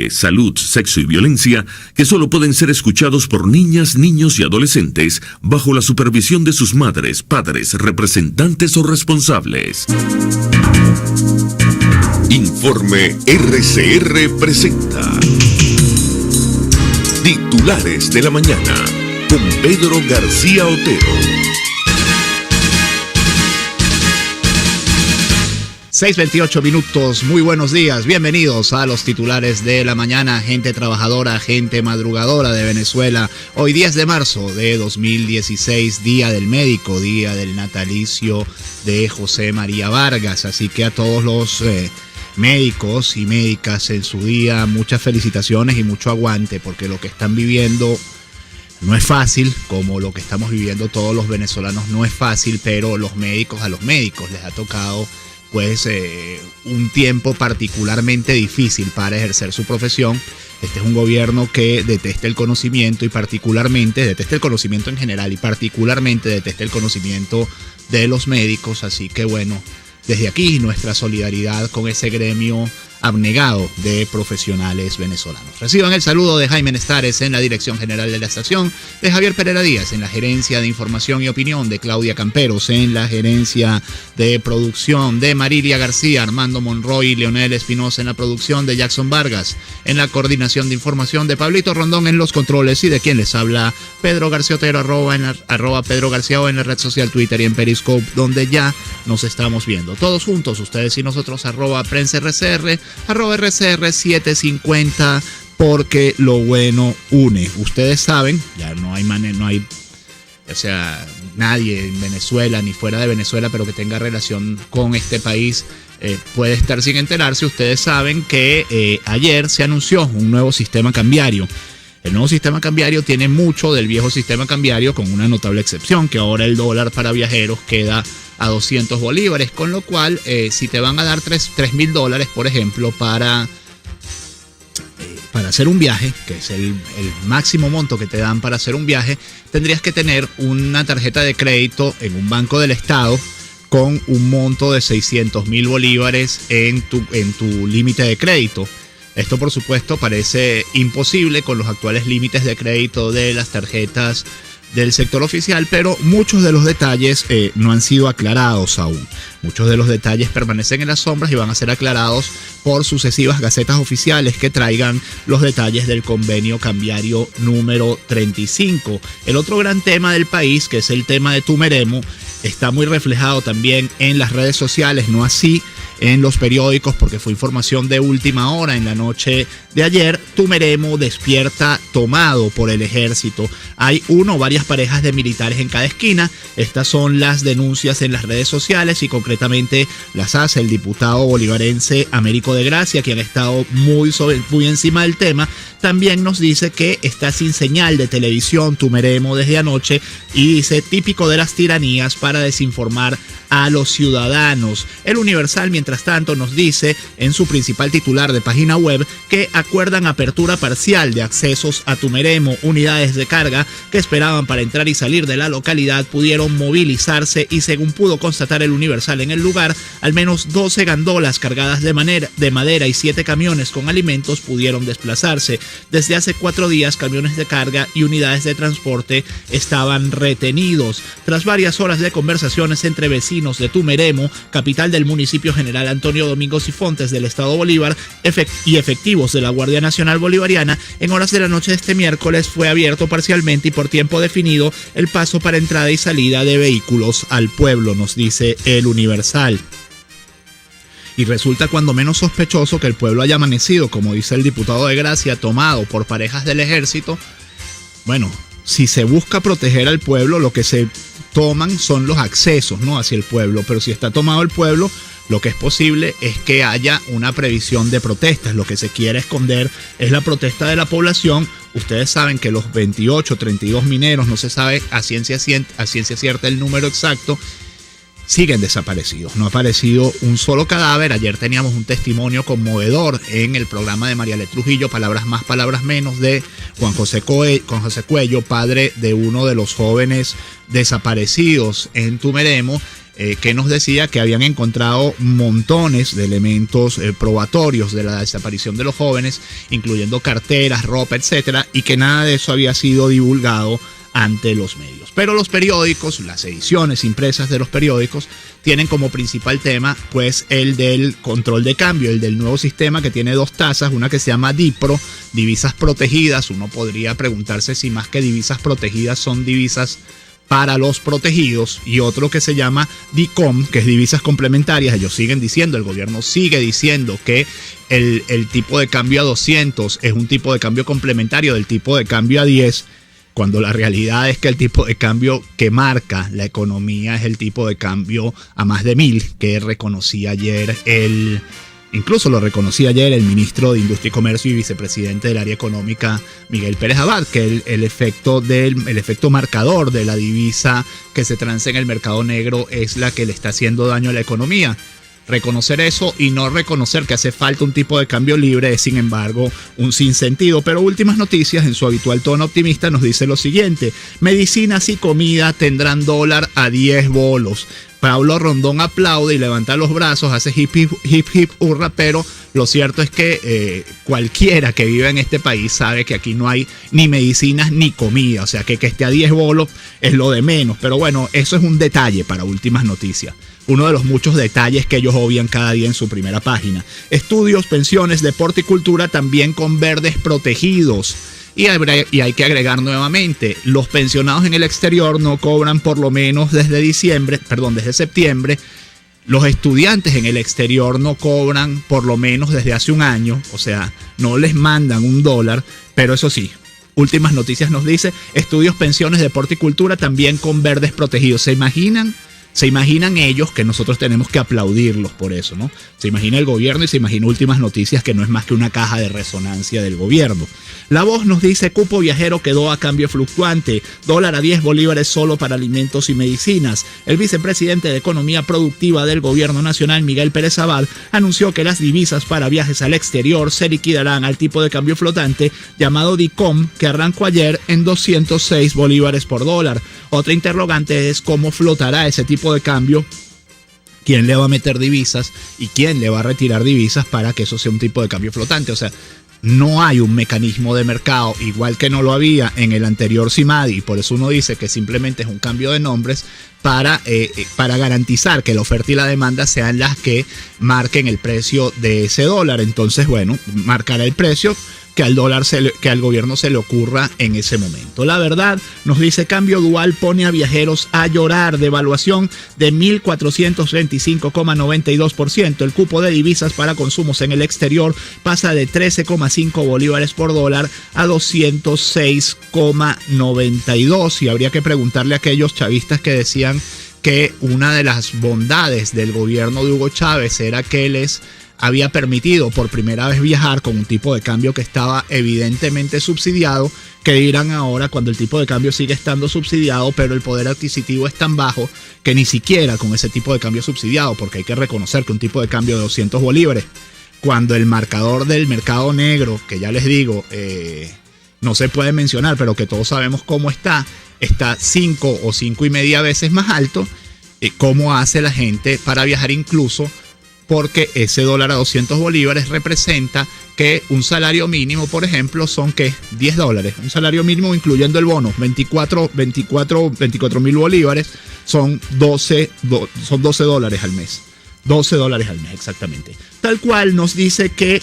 salud, sexo y violencia que solo pueden ser escuchados por niñas, niños y adolescentes bajo la supervisión de sus madres, padres, representantes o responsables. Informe RCR presenta Titulares de la Mañana con Pedro García Otero. 6:28 minutos, muy buenos días, bienvenidos a los titulares de la mañana, gente trabajadora, gente madrugadora de Venezuela. Hoy 10 de marzo de 2016, Día del Médico, día del natalicio de José María Vargas, así que a todos los médicos y médicas en su día, muchas felicitaciones y mucho aguante, porque lo que están viviendo no es fácil, como lo que estamos viviendo todos los venezolanos no es fácil, pero a los médicos les ha tocado pues un tiempo particularmente difícil para ejercer su profesión. Este es un gobierno que detesta el conocimiento y particularmente, detesta el conocimiento en general y particularmente detesta el conocimiento de los médicos, así que bueno, desde aquí nuestra solidaridad con ese gremio abnegado de profesionales venezolanos. Reciban el saludo de Jaime Nestares en la dirección general de la estación, de Javier Pereira Díaz en la gerencia de información y opinión, de Claudia Camperos en la gerencia de producción, de Marilia García, Armando Monroy y Leonel Espinosa en la producción, de Jackson Vargas en la coordinación de información, de Pablito Rondón en los controles y de quien les habla Pedro García Otero, arroba Pedro García o en la red social Twitter y en Periscope, donde ya nos estamos viendo todos juntos, ustedes y nosotros, arroba Prensa RCR, arroba RCR 750, porque lo bueno une. Ustedes saben, ya no hay o sea, nadie en Venezuela ni fuera de Venezuela, pero que tenga relación con este país, puede estar sin enterarse. Ustedes saben que ayer se anunció un nuevo sistema cambiario. El nuevo sistema cambiario tiene mucho del viejo sistema cambiario, con una notable excepción, que ahora el dólar para viajeros queda a 200 bolívares, con lo cual si te van a dar $3,000, por ejemplo, para hacer un viaje, que es el máximo monto que te dan para hacer un viaje, tendrías que tener una tarjeta de crédito en un banco del estado con un monto de 600,000 bolívares en tu límite de crédito. Esto, por supuesto, parece imposible con los actuales límites de crédito de las tarjetas del sector oficial, pero muchos de los detalles no han sido aclarados aún. Muchos de los detalles permanecen en las sombras y van a ser aclarados por sucesivas gacetas oficiales que traigan los detalles del convenio cambiario número 35. El otro gran tema del país, que es el tema de Tumeremo, está muy reflejado también en las redes sociales, no así en los periódicos, porque fue información de última hora en la noche de ayer. Tumeremo despierta tomado por el ejército. Hay varias parejas de militares en cada esquina. Estas son las denuncias en las redes sociales y concretamente las hace el diputado bolivarense Américo de Gracia, quien ha estado muy encima del tema. También nos dice que está sin señal de televisión Tumeremo desde anoche y dice, típico de las tiranías para desinformar a los ciudadanos. El Universal, mientras tanto, nos dice en su principal titular de página web que acuerdan apertura parcial de accesos a Tumeremo. Unidades de carga que esperaban para entrar y salir de la localidad pudieron movilizarse y, según pudo constatar el Universal en el lugar, al menos 12 gandolas cargadas de madera y 7 camiones con alimentos pudieron desplazarse. Desde hace 4 días, camiones de carga y unidades de transporte estaban retenidos. Tras varias horas de conversaciones entre vecinos de Tumeremo, capital del municipio General Antonio Domingo Sifontes del estado Bolívar, y efectivos de la Guardia Nacional Bolivariana, en horas de la noche de este miércoles fue abierto parcialmente y por tiempo definido el paso para entrada y salida de vehículos al pueblo, nos dice el Universal. Y resulta cuando menos sospechoso que el pueblo haya amanecido, como dice el diputado de Gracia, tomado por parejas del ejército. Bueno, si se busca proteger al pueblo, lo que se toman son los accesos, ¿no?, hacia el pueblo, pero si está tomado el pueblo, lo que es posible es que haya una previsión de protestas. Lo que se quiere esconder es la protesta de la población. Ustedes saben que los 28, 32 mineros, no se sabe a ciencia cierta el número exacto, siguen desaparecidos. No ha aparecido un solo cadáver. Ayer teníamos un testimonio conmovedor en el programa de Marialet Trujillo, Palabras Más, Palabras Menos, de Juan José Cuello, padre de uno de los jóvenes desaparecidos en Tumeremo, que nos decía que habían encontrado montones de elementos probatorios de la desaparición de los jóvenes, incluyendo carteras, ropa, etcétera, y que nada de eso había sido divulgado ante los medios. Pero los periódicos, las ediciones impresas de los periódicos, tienen como principal tema pues el del control de cambio, el del nuevo sistema que tiene dos tasas, una que se llama DIPRO, divisas protegidas. Uno podría preguntarse si más que divisas protegidas son divisas para los protegidos, y otro que se llama DICOM, que es divisas complementarias. Ellos siguen diciendo, el gobierno sigue diciendo que el tipo de cambio a 200 es un tipo de cambio complementario del tipo de cambio a 10, cuando la realidad es que el tipo de cambio que marca la economía es el tipo de cambio a más de 1000, que reconocía ayer incluso lo reconocía ayer el ministro de Industria y Comercio y vicepresidente del área económica, Miguel Pérez Abad, que el efecto marcador de la divisa que se transa en el mercado negro es la que le está haciendo daño a la economía. Reconocer eso y no reconocer que hace falta un tipo de cambio libre es, sin embargo, un sinsentido. Pero Últimas Noticias, en su habitual tono optimista, nos dice lo siguiente: medicinas y comida tendrán dólar a 10 bolos. Pablo Rondón aplaude y levanta los brazos, hace hip hip hurra, pero lo cierto es que cualquiera que vive en este país sabe que aquí no hay ni medicinas ni comida, o sea que esté a 10 bolos es lo de menos. Pero bueno, eso es un detalle para Últimas Noticias, uno de los muchos detalles que ellos obvian cada día en su primera página. Estudios, pensiones, deporte y cultura también con verdes protegidos. Y hay que agregar nuevamente, los pensionados en el exterior no cobran por lo menos desde septiembre. Los estudiantes en el exterior no cobran por lo menos desde hace un año, o sea, no les mandan $1, pero eso sí, Últimas Noticias nos dice, estudios, pensiones, deporte y cultura también con verdes protegidos. ¿Se imaginan? Se imaginan ellos que nosotros tenemos que aplaudirlos por eso, ¿no? Se imagina el gobierno y se imagina Últimas Noticias, que no es más que una caja de resonancia del gobierno. La Voz nos dice, cupo viajero quedó a cambio fluctuante, dólar a 10 bolívares solo para alimentos y medicinas. El vicepresidente de Economía Productiva del Gobierno Nacional, Miguel Pérez Abad, anunció que las divisas para viajes al exterior se liquidarán al tipo de cambio flotante llamado DICOM, que arrancó ayer en 206 bolívares por dólar. Otra interrogante es cómo flotará ese tipo de cambio, quién le va a meter divisas y quién le va a retirar divisas para que eso sea un tipo de cambio flotante. O sea, no hay un mecanismo de mercado, igual que no lo había en el anterior CIMADI, y por eso uno dice que simplemente es un cambio de nombres para garantizar que la oferta y la demanda sean las que marquen el precio de ese dólar. Entonces, bueno, marcará el precio que al gobierno se le ocurra en ese momento. La Verdad nos dice, cambio dual pone a viajeros a llorar, devaluación de 1.425,92%. El cupo de divisas para consumos en el exterior pasa de 13,5 bolívares por dólar a 206,92. Y habría que preguntarle a aquellos chavistas que decían que una de las bondades del gobierno de Hugo Chávez era que les había permitido por primera vez viajar con un tipo de cambio que estaba evidentemente subsidiado. ¿Qué dirán ahora cuando el tipo de cambio sigue estando subsidiado, pero el poder adquisitivo es tan bajo que ni siquiera con ese tipo de cambio subsidiado, porque hay que reconocer que un tipo de cambio de 200 bolívares, cuando el marcador del mercado negro, que ya les digo, no se puede mencionar, pero que todos sabemos cómo está 5 o 5,5 veces más alto, ¿cómo hace la gente para viajar? Incluso porque ese dólar a 200 bolívares representa que un salario mínimo, por ejemplo, son ¿qué? $10. Un salario mínimo incluyendo el bono, 24,000 bolívares, son $12 al mes. $12 al mes, exactamente. Tal cual nos dice que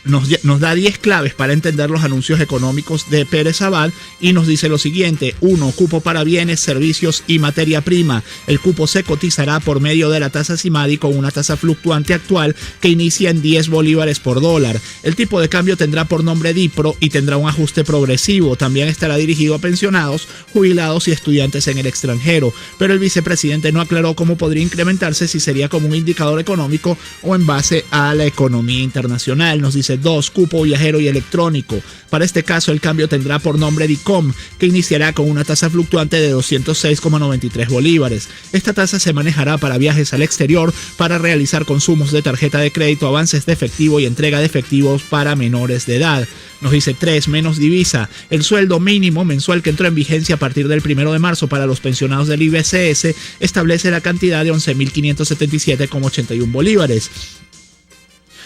nos da 10 claves para entender los anuncios económicos de Pérez Abad y nos dice lo siguiente: 1. Cupo para bienes, servicios y materia prima. El cupo se cotizará por medio de la tasa CIMADI con una tasa fluctuante actual que inicia en 10 bolívares por dólar. El tipo de cambio tendrá por nombre DIPRO y tendrá un ajuste progresivo. También estará dirigido a pensionados, jubilados y estudiantes en el extranjero. Pero el vicepresidente no aclaró cómo podría incrementarse, si sería como un indicador económico o en base a la economía internacional. Nos dice dice 2, cupo viajero y electrónico. Para este caso, el cambio tendrá por nombre DICOM, que iniciará con una tasa fluctuante de 206,93 bolívares. Esta tasa se manejará para viajes al exterior, para realizar consumos de tarjeta de crédito, avances de efectivo y entrega de efectivos para menores de edad. Nos dice 3, menos divisa. El sueldo mínimo mensual que entró en vigencia a partir del 1 de marzo para los pensionados del IBCS establece la cantidad de 11.577,81 bolívares.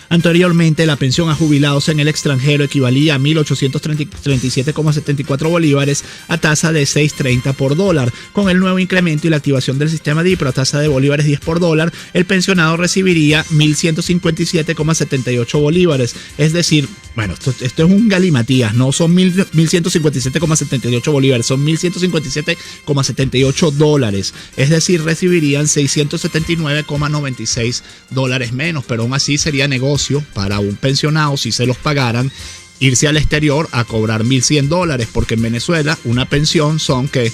Anteriormente, la pensión a jubilados en el extranjero equivalía a 1.837,74 bolívares a tasa de 6.30 por dólar. Con el nuevo incremento y la activación del sistema DIPRO a tasa de bolívares 10 por dólar, el pensionado recibiría 1.157,78 bolívares. Es decir, bueno, esto es un galimatías, no son 1.157,78 bolívares, son 1.157,78 dólares. Es decir, recibirían 679,96 dólares menos, pero aún así sería negocio para un pensionado, si se los pagaran, irse al exterior a cobrar $1.100, porque en Venezuela una pensión son que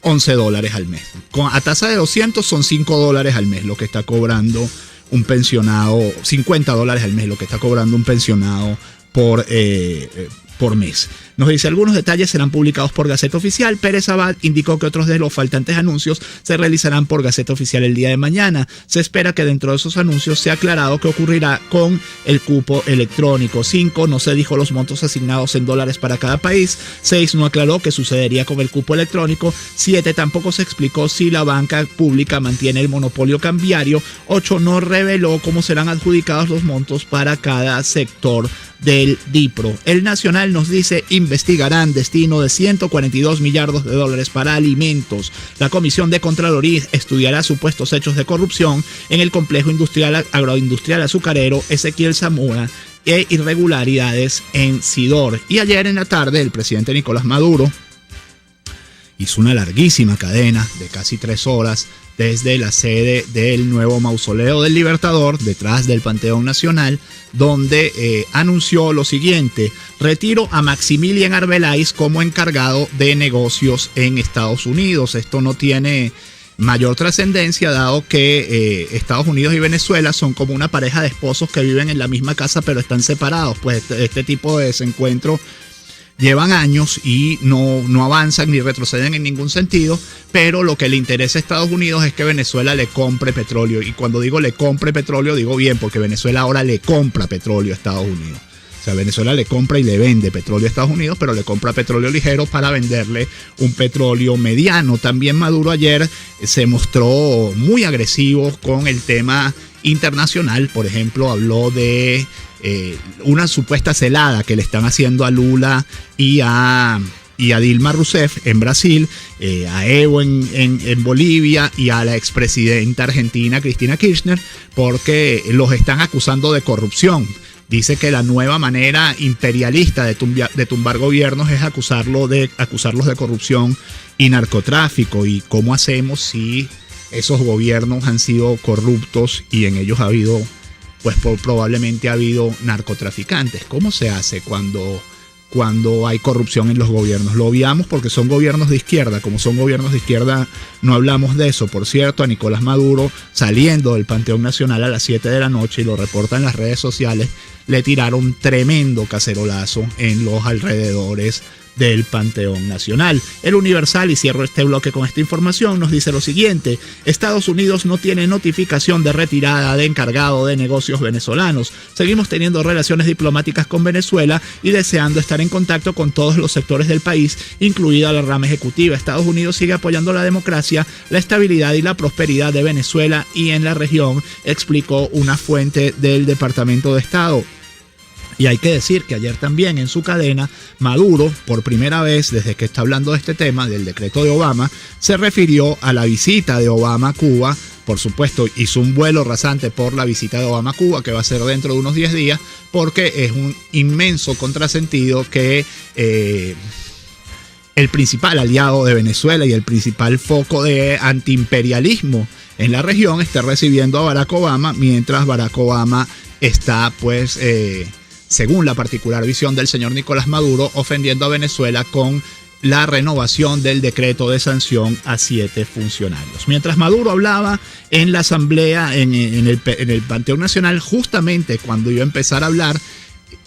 $11 al mes. A tasa de 200 son $5 al mes lo que está cobrando un pensionado, $50 al mes lo que está cobrando un pensionado por mes. Nos dice, algunos detalles serán publicados por Gaceta Oficial. Pérez Abad indicó que otros de los faltantes anuncios se realizarán por Gaceta Oficial el día de mañana. Se espera que dentro de esos anuncios sea aclarado qué ocurrirá con el cupo electrónico. 5, no se dijo los montos asignados en dólares para cada país. 6, no aclaró qué sucedería con el cupo electrónico. 7, tampoco se explicó si la banca pública mantiene el monopolio cambiario. 8, no reveló cómo serán adjudicados los montos para cada sector del DIPRO. El Nacional nos dice, investigarán destino de 142 millardos de dólares para alimentos. La Comisión de Contraloría estudiará supuestos hechos de corrupción en el complejo agroindustrial azucarero Ezequiel Zamora e irregularidades en Sidor. Y ayer en la tarde el presidente Nicolás Maduro hizo una larguísima cadena de casi 3 horas desde la sede del nuevo mausoleo del Libertador, detrás del Panteón Nacional, donde anunció lo siguiente: retiro a Maximilian Arbeláez como encargado de negocios en Estados Unidos. Esto no tiene mayor trascendencia, dado que Estados Unidos y Venezuela son como una pareja de esposos que viven en la misma casa pero están separados. Pues este tipo de desencuentro llevan años y no avanzan ni retroceden en ningún sentido, pero lo que le interesa a Estados Unidos es que Venezuela le compre petróleo. Y cuando digo le compre petróleo, digo bien, porque Venezuela ahora le compra petróleo a Estados Unidos. O sea, Venezuela le compra y le vende petróleo a Estados Unidos, pero le compra petróleo ligero para venderle un petróleo mediano. También Maduro ayer se mostró muy agresivo con el tema internacional. Por ejemplo, habló de una supuesta celada que le están haciendo a Lula y a Dilma Rousseff en Brasil, a Evo en Bolivia y a la expresidenta argentina Cristina Kirchner, porque los están acusando de corrupción. Dice que la nueva manera imperialista de tumbar gobiernos es acusarlos de corrupción y narcotráfico. ¿Y cómo hacemos si esos gobiernos han sido corruptos y en ellos probablemente ha habido narcotraficantes? ¿Cómo se hace cuando hay corrupción en los gobiernos? Lo obviamos porque son gobiernos de izquierda. Como son gobiernos de izquierda, no hablamos de eso. Por cierto, a Nicolás Maduro, saliendo del Panteón Nacional a las 7 de la noche, y lo reportan en las redes sociales, le tiraron tremendo cacerolazo en los alrededores del Panteón Nacional. El Universal, y cierro este bloque con esta información, nos dice lo siguiente: Estados Unidos no tiene notificación de retirada de encargado de negocios venezolanos. Seguimos teniendo relaciones diplomáticas con Venezuela y deseando estar en contacto con todos los sectores del país, incluida la rama ejecutiva. Estados Unidos sigue apoyando la democracia, la estabilidad y la prosperidad de Venezuela y en la región, explicó una fuente del Departamento de Estado. Y hay que decir que ayer también en su cadena, Maduro, por primera vez desde que está hablando de este tema, del decreto de Obama, se refirió a la visita de Obama a Cuba. Por supuesto, hizo un vuelo rasante por la visita de Obama a Cuba, que va a ser dentro de unos 10 días, porque es un inmenso contrasentido que el principal aliado de Venezuela y el principal foco de antiimperialismo en la región esté recibiendo a Barack Obama, mientras Barack Obama está, pues, según la particular visión del señor Nicolás Maduro, ofendiendo a Venezuela con la renovación del decreto de sanción a 7 funcionarios. Mientras Maduro hablaba en la asamblea, en el Panteón Nacional, justamente cuando iba a empezar a hablar,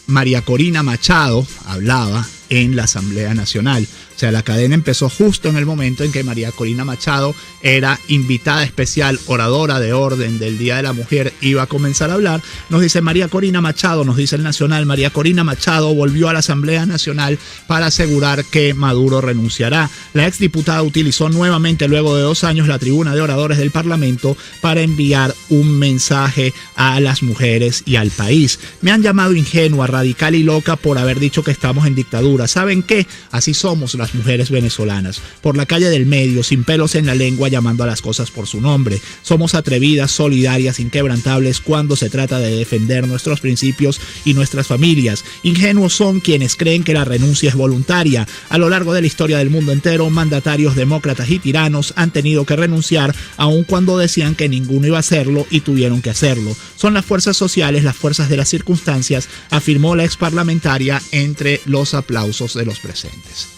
María Corina Machado hablaba en la Asamblea Nacional. O sea, la cadena empezó justo en el momento en que María Corina Machado era invitada especial, oradora de orden del Día de la Mujer, iba a comenzar a hablar. Nos dice María Corina Machado, nos dice el Nacional, María Corina Machado volvió a la Asamblea Nacional para asegurar que Maduro renunciará. La exdiputada utilizó nuevamente, luego de 2 años, la tribuna de oradores del Parlamento para enviar un mensaje a las mujeres y al país. Me han llamado ingenua, radical y loca por haber dicho que estamos en dictadura. ¿Saben qué? Así somos las mujeres venezolanas, por la calle del medio, sin pelos en la lengua, llamando a las cosas por su nombre. Somos atrevidas, solidarias, inquebrantables cuando se trata de defender nuestros principios y nuestras familias. Ingenuos son quienes creen que la renuncia es voluntaria. A lo largo de la historia del mundo entero, mandatarios demócratas y tiranos han tenido que renunciar, aun cuando decían que ninguno iba a hacerlo y tuvieron que hacerlo. Son las fuerzas sociales, las fuerzas de las circunstancias, afirmó la exparlamentaria entre los aplausos de los presentes.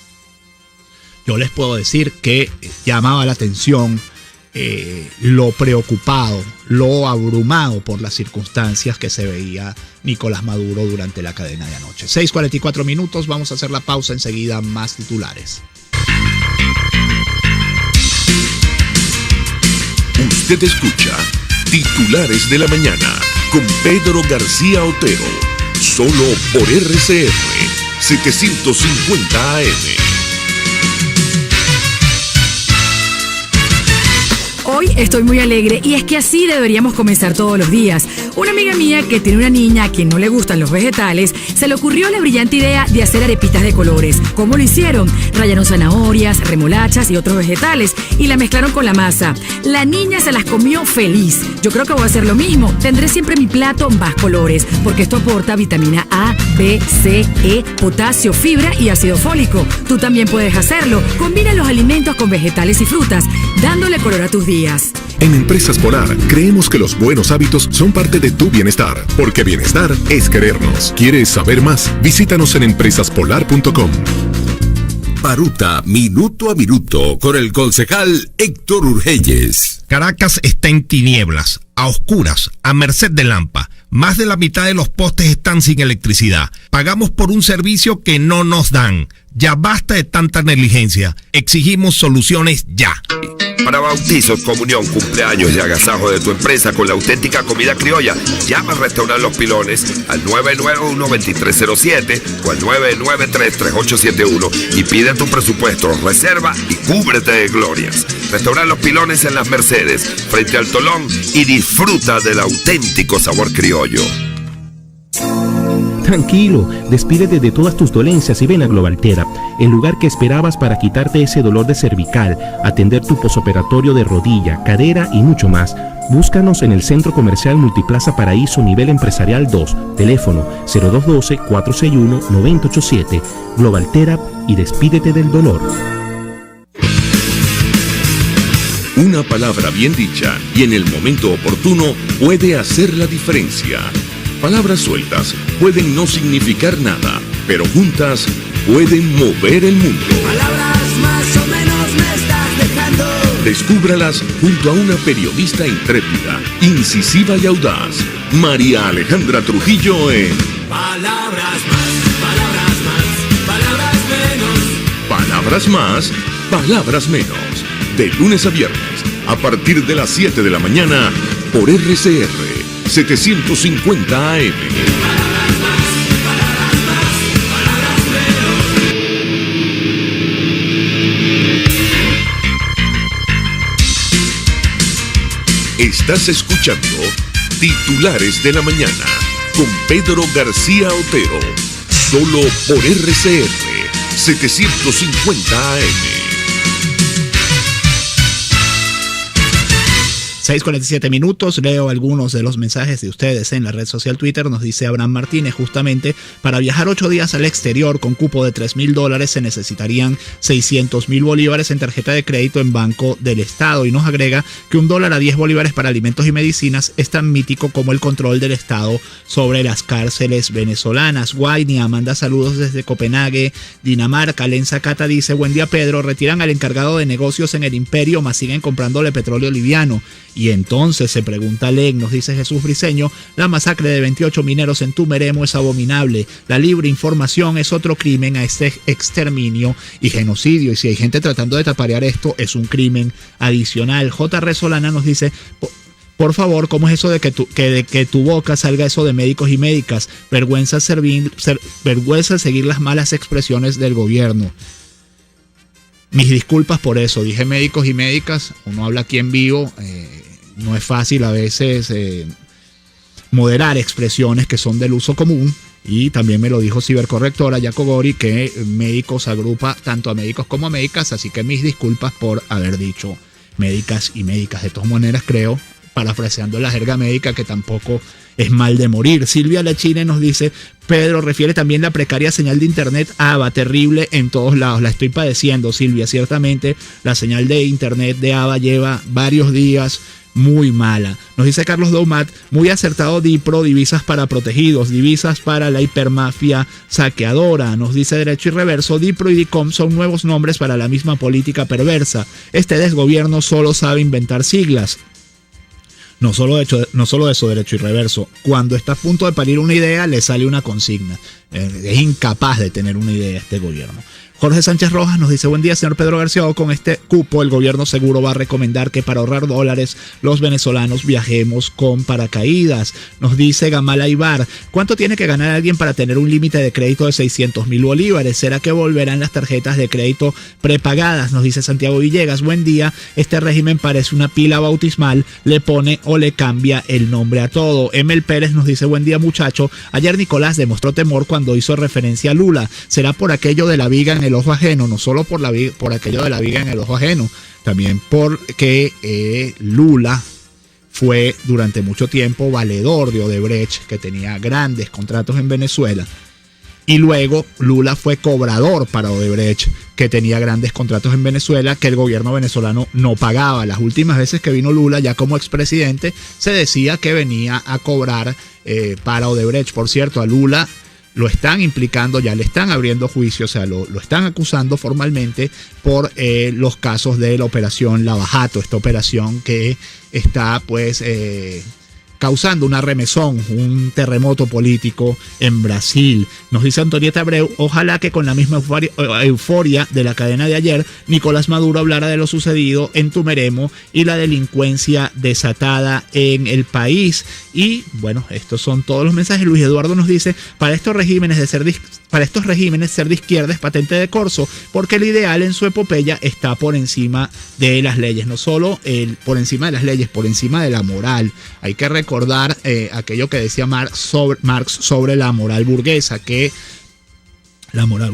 Yo les puedo decir que llamaba la atención lo preocupado, lo abrumado por las circunstancias que se veía Nicolás Maduro durante la cadena de anoche. 6:44 minutos, vamos a hacer la pausa, enseguida más titulares. Usted escucha Titulares de la Mañana con Pedro García Otero, solo por RCR 750 AM. Hoy estoy muy alegre y es que así deberíamos comenzar todos los días. Una amiga mía que tiene una niña a quien no le gustan los vegetales, se le ocurrió la brillante idea de hacer arepitas de colores. ¿Cómo lo hicieron? Rallaron zanahorias, remolachas y otros vegetales y la mezclaron con la masa. La niña se las comió feliz. Yo creo que voy a hacer lo mismo. Tendré siempre mi plato más colores, porque esto aporta vitamina A, B, C, E, potasio, fibra y ácido fólico. Tú también puedes hacerlo. Combina los alimentos con vegetales y frutas, dándole color a tus días. En Empresas Polar creemos que los buenos hábitos son parte de tu bienestar, porque bienestar es querernos. ¿Quieres saber más? Visítanos en empresaspolar.com. Baruta, minuto a minuto, con el concejal Héctor Urgelles. Caracas está en tinieblas, a oscuras, a merced de Lampa. Más de la mitad de los postes están sin electricidad. Pagamos por un servicio que no nos dan. Ya basta de tanta negligencia. Exigimos soluciones ya. Para bautizos, comunión, cumpleaños y agasajo de tu empresa con la auténtica comida criolla, llama al restaurante Los Pilones al 991-2307 o al 993-3871 y pide tu presupuesto, reserva y cúbrete de glorias. Restaurante Los Pilones en Las Mercedes, frente al Tolón, y disfruta del auténtico sabor criollo. Tranquilo, despídete de todas tus dolencias y ven a Globaltera, el lugar que esperabas para quitarte ese dolor de cervical, atender tu posoperatorio de rodilla, cadera y mucho más. Búscanos en el Centro Comercial Multiplaza Paraíso Nivel Empresarial 2, teléfono 0212-461-9087, Globaltera, y despídete del dolor. Una palabra bien dicha y en el momento oportuno puede hacer la diferencia. Palabras sueltas pueden no significar nada, pero juntas pueden mover el mundo. Palabras más o menos me estás dejando. Descúbralas junto a una periodista intrépida, incisiva y audaz, María Alejandra Trujillo en Palabras más, palabras más, palabras menos. Palabras más, palabras menos. De lunes a viernes, a partir de las 7 de la mañana, por RCR 750 AM. Estás escuchando Titulares de la Mañana con Pedro García Otero, solo por RCR 750 AM. 6:47 minutos, leo algunos de los mensajes de ustedes en la red social Twitter. Nos dice Abraham Martínez, justamente para viajar 8 días al exterior con cupo de $3,000 se necesitarían 600,000 bolívares en tarjeta de crédito en Banco del Estado, y nos agrega que $1 a 10 bolívares para alimentos y medicinas es tan mítico como el control del Estado sobre las cárceles venezolanas. Guainia manda saludos desde Copenhague, Dinamarca. Lenza Cata dice, buen día Pedro, retiran al encargado de negocios en el Imperio, mas siguen comprándole petróleo liviano. Y entonces se pregunta Len, nos dice Jesús Briceño, la masacre de 28 mineros en Tumeremo es abominable. La libre información es otro crimen a este exterminio y genocidio. Y si hay gente tratando de taparear esto, es un crimen adicional. J.R. Solana nos dice, por favor, ¿cómo es eso de que tu boca salga eso de médicos y médicas? Vergüenza seguir las malas expresiones del gobierno. Mis disculpas por eso, dije médicos y médicas, uno habla aquí en vivo, no es fácil a veces moderar expresiones que son del uso común, y también me lo dijo cibercorrectora Yaco Gori, que médicos agrupa tanto a médicos como a médicas, así que mis disculpas por haber dicho médicas y médicas. De todas maneras, creo, parafraseando la jerga médica, que tampoco es mal de morir. Silvia Lechine nos dice, Pedro, refiere también la precaria señal de internet ABA, terrible en todos lados. La estoy padeciendo, Silvia, ciertamente la señal de internet de ABA lleva varios días muy mala. Nos dice Carlos Doumat, muy acertado Dipro, divisas para protegidos, divisas para la hipermafia saqueadora. Nos dice Derecho y Reverso, Dipro y Dicom son nuevos nombres para la misma política perversa. Este desgobierno solo sabe inventar siglas. No solo eso, Derecho y Reverso. Cuando está a punto de parir una idea, le sale una consigna. Es incapaz de tener una idea este gobierno. Jorge Sánchez Rojas nos dice, buen día, señor Pedro García, con este cupo el gobierno seguro va a recomendar que para ahorrar dólares los venezolanos viajemos con paracaídas. Nos dice Gamal Aybar, ¿cuánto tiene que ganar alguien para tener un límite de crédito de 600,000 bolívares? ¿Será que volverán las tarjetas de crédito prepagadas? Nos dice Santiago Villegas, buen día, este régimen parece una pila bautismal, le pone o le cambia el nombre a todo. Emel Pérez nos dice, buen día muchacho, ayer Nicolás demostró temor cuando hizo referencia a Lula. ¿Será por aquello de la viga en el ojo ajeno? No solo por aquello de la viga en el ojo ajeno, también porque Lula fue durante mucho tiempo valedor de Odebrecht, que tenía grandes contratos en Venezuela, y luego Lula fue cobrador para Odebrecht, que tenía grandes contratos en Venezuela que el gobierno venezolano no pagaba. Las últimas veces que vino Lula ya como expresidente se decía que venía a cobrar para Odebrecht. Por cierto, a Lula lo están implicando, ya le están abriendo juicio, o sea, lo están acusando formalmente por los casos de la operación Lavajato, esta operación que está pues causando una remesón, un terremoto político en Brasil. Nos dice Antonieta Abreu, ojalá que con la misma euforia de la cadena de ayer, Nicolás Maduro hablara de lo sucedido en Tumeremo y la delincuencia desatada en el país. Y bueno, estos son todos los mensajes. Luis Eduardo nos dice, para estos regímenes ser de izquierda es patente de corso, porque el ideal en su epopeya está por encima de las leyes, no solo por encima de las leyes, por encima de la moral. Hay que recordar aquello que decía Marx sobre la moral burguesa, que la moral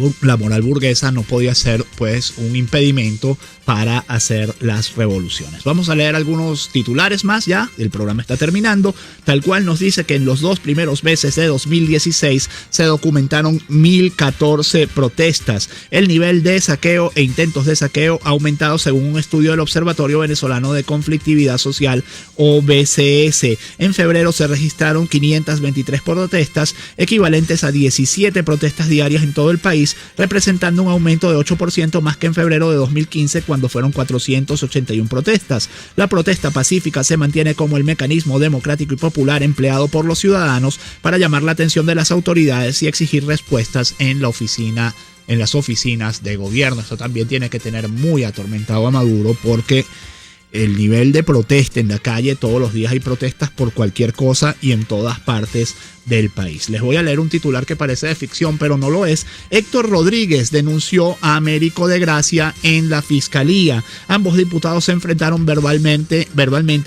burguesa no podía ser pues un impedimento para hacer las revoluciones. Vamos a leer algunos titulares más ya, el programa está terminando. Tal cual nos dice que en los 2 primeros meses de 2016 se documentaron 1.014 protestas. El nivel de saqueo e intentos de saqueo ha aumentado según un estudio del Observatorio Venezolano de Conflictividad Social, OBCS. En febrero se registraron 523 protestas, equivalentes a 17 protestas diarias en todo el país, representando un aumento de 8% más que en febrero de 2015, cuando fueron 481 protestas. La protesta pacífica se mantiene como el mecanismo democrático y popular empleado por los ciudadanos para llamar la atención de las autoridades y exigir respuestas en las oficinas de gobierno. Esto también tiene que tener muy atormentado a Maduro, porque el nivel de protesta en la calle, todos los días hay protestas por cualquier cosa y en todas partes del país. Les voy a leer un titular que parece de ficción, pero no lo es. Héctor Rodríguez denunció a Américo de Gracia en la Fiscalía. Ambos diputados se enfrentaron verbalmente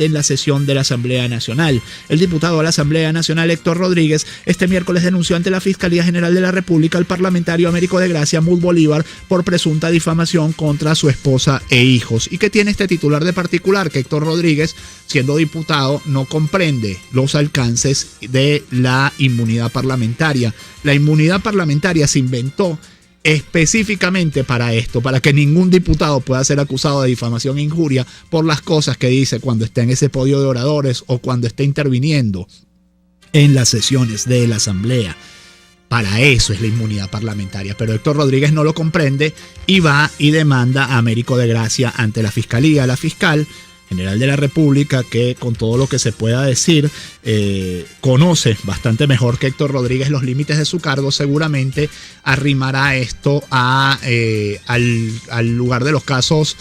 en la sesión de la Asamblea Nacional. El diputado de la Asamblea Nacional, Héctor Rodríguez, este miércoles denunció ante la Fiscalía General de la República al parlamentario Américo de Gracia Mud Bolívar por presunta difamación contra su esposa e hijos. ¿Y qué tiene este titular de particular? Que Héctor Rodríguez, siendo diputado, no comprende los alcances de la inmunidad parlamentaria. La inmunidad parlamentaria se inventó específicamente para esto, para que ningún diputado pueda ser acusado de difamación e injuria por las cosas que dice cuando está en ese podio de oradores o cuando está interviniendo en las sesiones de la Asamblea. Para eso es la inmunidad parlamentaria, pero Héctor Rodríguez no lo comprende y va y demanda a Américo de Gracia ante la Fiscalía. La fiscal general de la República, que con todo lo que se pueda decir, conoce bastante mejor que Héctor Rodríguez los límites de su cargo, seguramente arrimará esto al lugar de los casos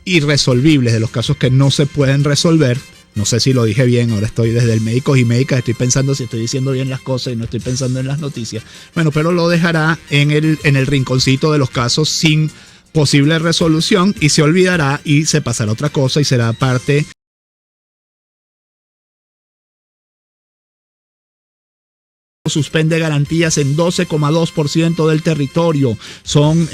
irresolvibles, de los casos que no se pueden resolver. No sé si lo dije bien, ahora estoy desde el Médicos y Médicas, estoy pensando si estoy diciendo bien las cosas y no estoy pensando en las noticias. Bueno, pero lo dejará en el rinconcito de los casos sin posible resolución y se olvidará y se pasará a otra cosa y será parte suspende garantías en 12,2% del territorio. Son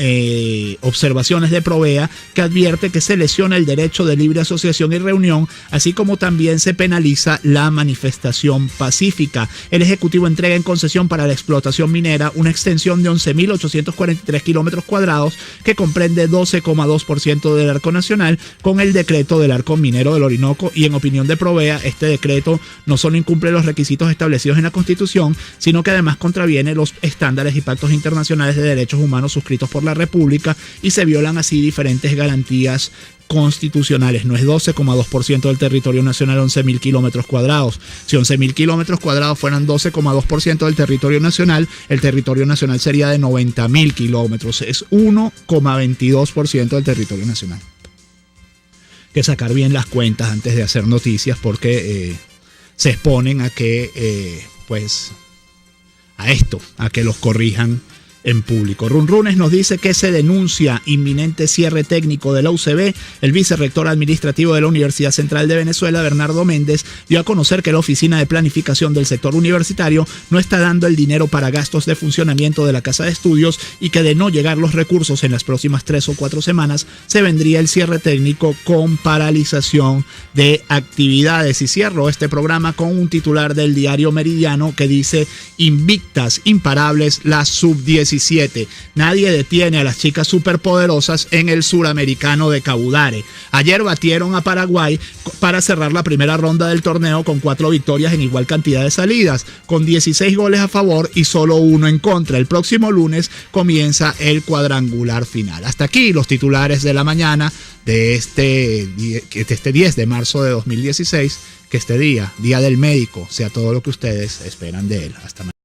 observaciones de Provea que advierte que se lesiona el derecho de libre asociación y reunión, así como también se penaliza la manifestación pacífica. El Ejecutivo entrega en concesión para la explotación minera una extensión de 11.843 kilómetros cuadrados que comprende 12,2% del Arco Nacional con el decreto del Arco Minero del Orinoco, y en opinión de Provea, este decreto no solo incumple los requisitos establecidos en la Constitución, sino que además contraviene los estándares y pactos internacionales de derechos humanos suscritos por la República y se violan así diferentes garantías constitucionales. No es 12,2% del territorio nacional, 11.000 kilómetros cuadrados. Si 11.000 kilómetros cuadrados fueran 12,2% del territorio nacional, el territorio nacional sería de 90.000 kilómetros. Es 1,22% del territorio nacional. Hay que sacar bien las cuentas antes de hacer noticias porque se exponen a que, a que los corrijan en público. Runrunes nos dice que se denuncia inminente cierre técnico de la UCB. El vicerrector administrativo de la Universidad Central de Venezuela, Bernardo Méndez, dio a conocer que la Oficina de Planificación del Sector Universitario no está dando el dinero para gastos de funcionamiento de la Casa de Estudios y que de no llegar los recursos en las próximas 3 o 4 semanas, se vendría el cierre técnico con paralización de actividades. Y cierro este programa con un titular del diario Meridiano que dice: invictas, imparables, las sub-17. Nadie detiene a las chicas superpoderosas en el Suramericano de Cabudare. Ayer batieron a Paraguay para cerrar la primera ronda del torneo con 4 victorias en igual cantidad de salidas, con 16 goles a favor y solo 1 en contra. El próximo lunes comienza el cuadrangular final. Hasta aquí los titulares de la mañana de este 10 de marzo de 2016. Que este día, Día del Médico, sea todo lo que ustedes esperan de él. Hasta mañana.